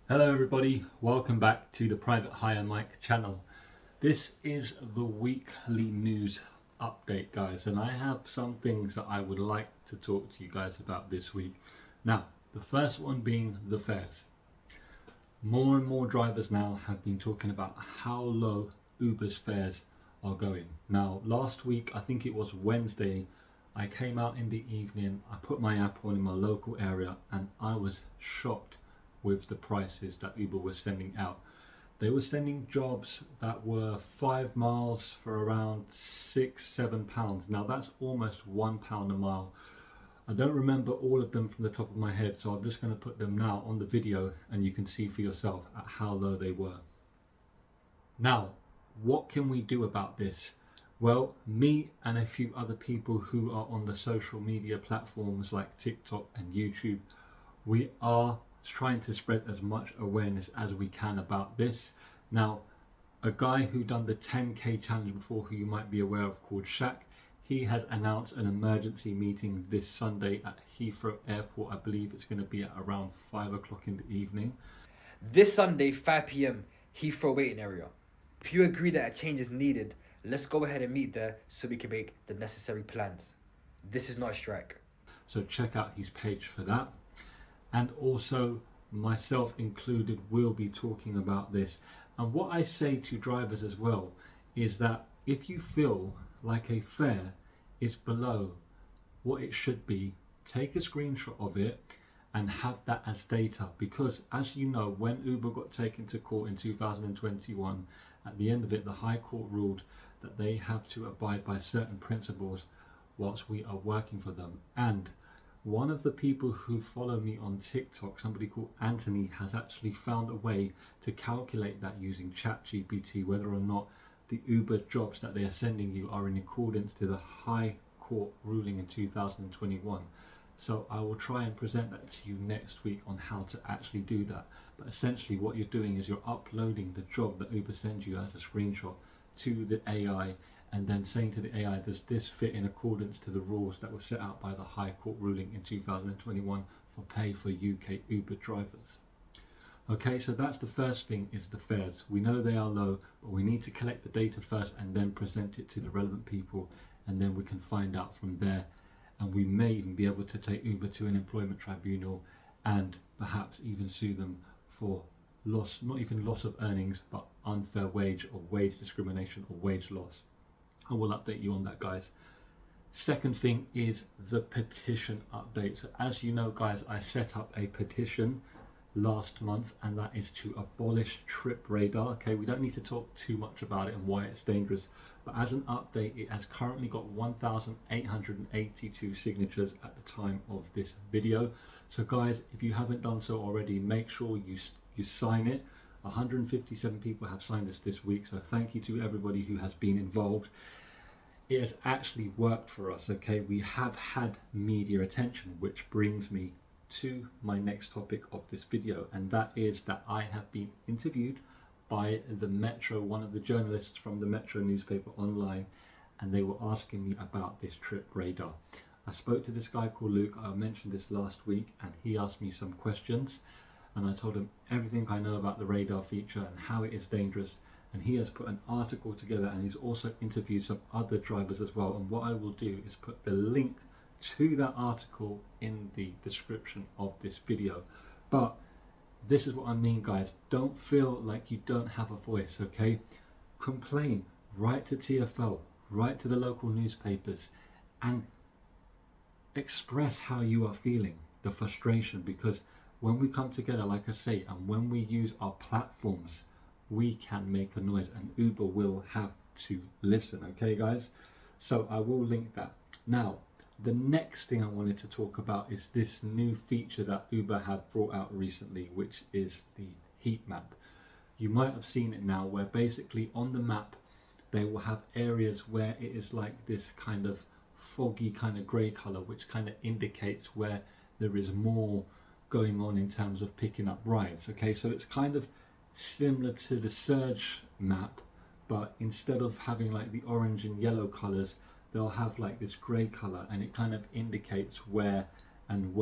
Hello everybody, welcome back to the Private Hire Mike channel. This is the weekly news update, guys, and I have some things that I would like to talk to you guys about this week. Now, the first one being the fares. More and more drivers now have been talking about how low Uber's fares are going. Now, last week, I think it was Wednesday, I came out in the evening, I put my app on in my local area, and I was shocked with the prices that Uber was sending out. They were sending jobs that were 5 miles for around £6-7. Now that's almost £1 a mile. I don't remember all of them from the top of my head, so I'm just going to put them now on the video and you can see for yourself at how low they were. Now, what can we do about this? Well, me and a few other people who are on the social media platforms like TikTok and YouTube, we are trying to spread as much awareness as we can about this. Now, a guy who done the 10k challenge before, who you might be aware of, called Shaq, he has announced an emergency meeting this Sunday at Heathrow Airport. I believe it's going to be at around 5 o'clock in the evening. This Sunday, 5 p.m, Heathrow waiting area. If you agree that a change is needed, let's go ahead and meet there so we can make the necessary plans. This is not a strike. So check out his page for that. And also, myself included, will be talking about this. And what I say to drivers as well is that if you feel like a fare is below what it should be, take a screenshot of it and have that as data, because as you know, when Uber got taken to court in 2021, at the end of it, the High Court ruled that they have to abide by certain principles whilst we are working for them. And one of the people who follow me on TikTok, somebody called Anthony, has actually found a way to calculate that using ChatGPT, whether or not the Uber jobs that they are sending you are in accordance to the High Court ruling in 2021. So I will try and present that to you next week on how to actually do that. But essentially what you're doing is you're uploading the job that Uber sends you as a screenshot to the AI, and then saying to the AI, does this fit in accordance to the rules that were set out by the High Court ruling in 2021 for pay for UK Uber drivers? Okay, so that's the first thing, is the fares. We know they are low, but we need to collect the data first and then present it to the relevant people, and then we can find out from there. And we may even be able to take Uber to an employment tribunal and perhaps even sue them for loss, not even loss of earnings, but unfair wage or wage discrimination or wage loss. I will update you on that, guys. Second thing is the petition update. So as you know, guys, I set up a petition last month, and that is to abolish trip radar. Okay, we don't need to talk too much about it and why it's dangerous, but as an update, it has currently got 1,882 signatures at the time of this video. So guys, if you haven't done so already, make sure you sign it. 157 people have signed this week, so thank you to everybody who has been involved. It has actually worked for us. Okay, we have had media attention, which brings me to my next topic of this video, and that is that I have been interviewed by the Metro, one of the journalists from the Metro newspaper online, and they were asking me about this trip radar. I spoke to this guy called Luke, I mentioned this last week, and he asked me some questions, and I told him everything I know about the radar feature and how it is dangerous. And he has put an article together, and he's also interviewed some other drivers as well. And what I will do is put the link to that article in the description of this video. But this is what I mean, guys. Don't feel like you don't have a voice, okay? Complain, write to TfL, write to the local newspapers, and express how you are feeling, the frustration, because when we come together, like I say, and when we use our platforms, we can make a noise, and Uber will have to listen. Okay, guys? So I will link that. Now, the next thing I wanted to talk about is this new feature that Uber have brought out recently, which is the heat map. You might have seen it now, where basically on the map, they will have areas where it is like this kind of foggy kind of grey colour, which kind of indicates where there is more going on in terms of picking up rides. Okay, so it's kind of similar to the Surge map, but instead of having like the orange and yellow colors, they'll have like this gray color, and it kind of indicates where and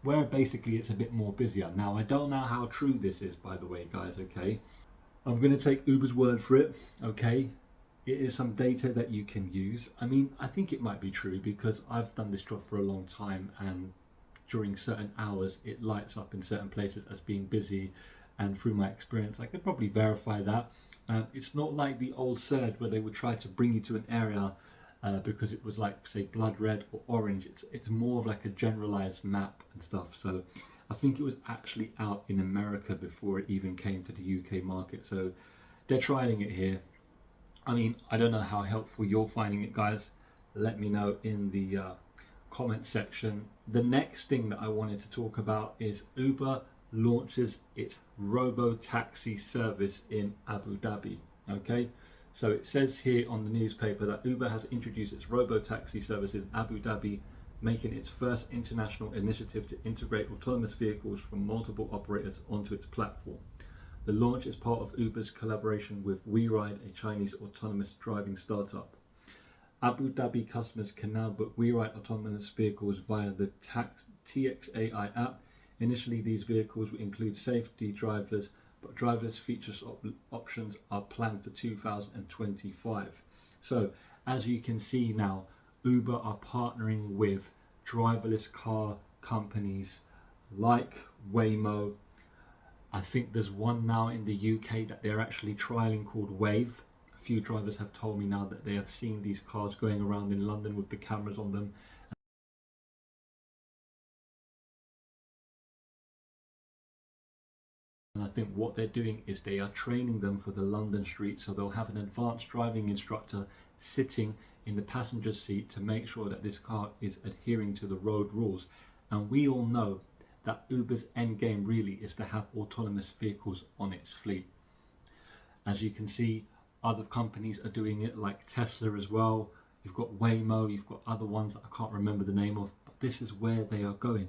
where basically it's a bit more busier. Now, I don't know how true this is, by the way, guys, okay? I'm going to take Uber's word for it, okay? It is some data that you can use. I mean, I think it might be true because I've done this job for a long time, and during certain hours, it lights up in certain places as being busy, and through my experience, I could probably verify that. It's not like the old surge where they would try to bring you to an area because it was like, say, blood red or orange. It's more of like a generalized map and stuff. So I think it was actually out in America before it even came to the UK market. So they're trying it here. I mean, I don't know how helpful you're finding it, guys. Let me know in the comment section. The next thing that I wanted to talk about is Uber launches its robo-taxi service in Abu Dhabi. Okay, so it says here on the newspaper that Uber has introduced its robo-taxi service in Abu Dhabi, making its first international initiative to integrate autonomous vehicles from multiple operators onto its platform. The launch is part of Uber's collaboration with WeRide, a Chinese autonomous driving startup. Abu Dhabi customers can now book WeRide autonomous vehicles via the TXAI app. Initially, these vehicles will include safety drivers, but driverless features options are planned for 2025. So, as you can see now, Uber are partnering with driverless car companies like Waymo. I think there's one now in the UK that they're actually trialing called Wave. A few drivers have told me now that they have seen these cars going around in London with the cameras on them. And I think what they're doing is they are training them for the London streets, so they'll have an advanced driving instructor sitting in the passenger seat to make sure that this car is adhering to the road rules. And we all know that Uber's end game really is to have autonomous vehicles on its fleet. As you can see, other companies are doing it, like Tesla as well. You've got Waymo, you've got other ones that I can't remember the name of, but this is where they are going.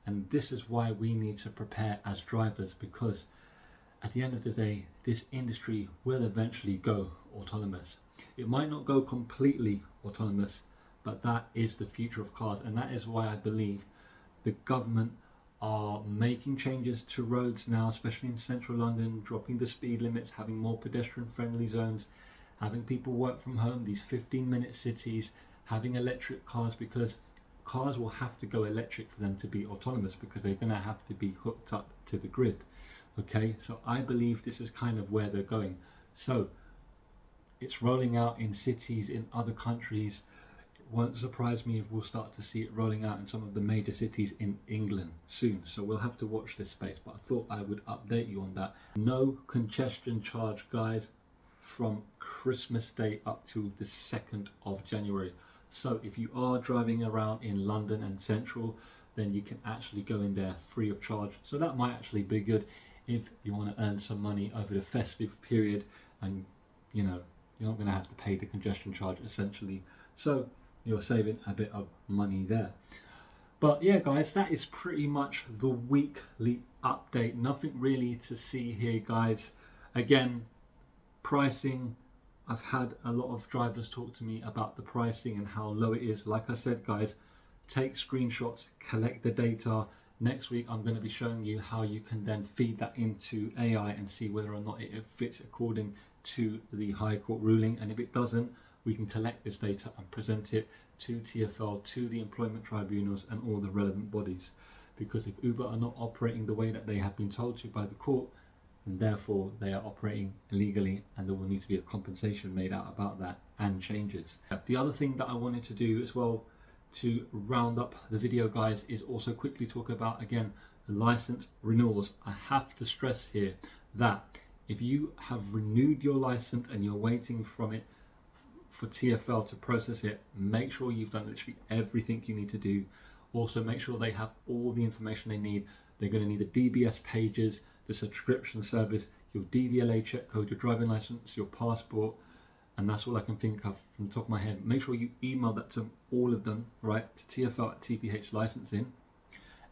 And this is why we need to prepare as drivers, because at the end of the day, this industry will eventually go autonomous. It might not go completely autonomous, but that is the future of cars. And that is why I believe the government are making changes to roads now, especially in central London, dropping the speed limits, having more pedestrian friendly zones, having people work from home, these 15-minute cities, having electric cars, because cars will have to go electric for them to be autonomous, because they're going to have to be hooked up to the grid. Okay, so I believe this is kind of where they're going. So it's rolling out in cities in other countries. It won't surprise me if we'll start to see it rolling out in some of the major cities in England soon. So we'll have to watch this space, but I thought I would update you on that. No congestion charge, guys, from Christmas Day up to the 2nd of January. So if you are driving around in London and Central, then you can actually go in there free of charge. So that might actually be good if you want to earn some money over the festive period, and you know, you're not going to have to pay the congestion charge essentially. So you're saving a bit of money there. But yeah, guys, that is pretty much the weekly update. Nothing really to see here, guys. Again, pricing, I've had a lot of drivers talk to me about the pricing and how low it is. Like I said, guys, take screenshots, collect the data. Next week, I'm going to be showing you how you can then feed that into AI and see whether or not it fits according to the High Court ruling. And if it doesn't, we can collect this data and present it to TfL, to the employment tribunals and all the relevant bodies. Because if Uber are not operating the way that they have been told to by the court, and therefore they are operating illegally, and there will need to be a compensation made out about that and changes. The other thing that I wanted to do as well to round up the video, guys, is also quickly talk about, again, license renewals. I have to stress here that if you have renewed your license and you're waiting from it for TfL to process it, make sure you've done literally everything you need to do. Also, make sure they have all the information they need. They're going to need the DBS pages, the subscription service, your DVLA check code, your driving license, your passport, and that's all I can think of from the top of my head. Make sure you email that to all of them, right, to TfL at TPH licensing.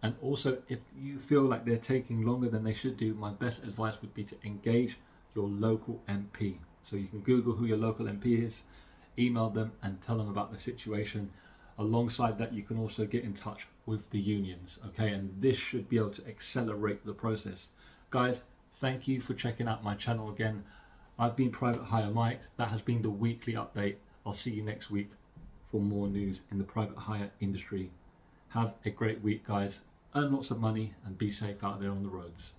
And also, if you feel like they're taking longer than they should do, my best advice would be to engage your local MP. So you can Google who your local MP is, email them and tell them about the situation. Alongside that, you can also get in touch with the unions, okay? And this should be able to accelerate the process. Guys, thank you for checking out my channel again. I've been Private Hire Mike. That has been the weekly update. I'll see you next week for more news in the private hire industry. Have a great week, guys. Earn lots of money and be safe out there on the roads.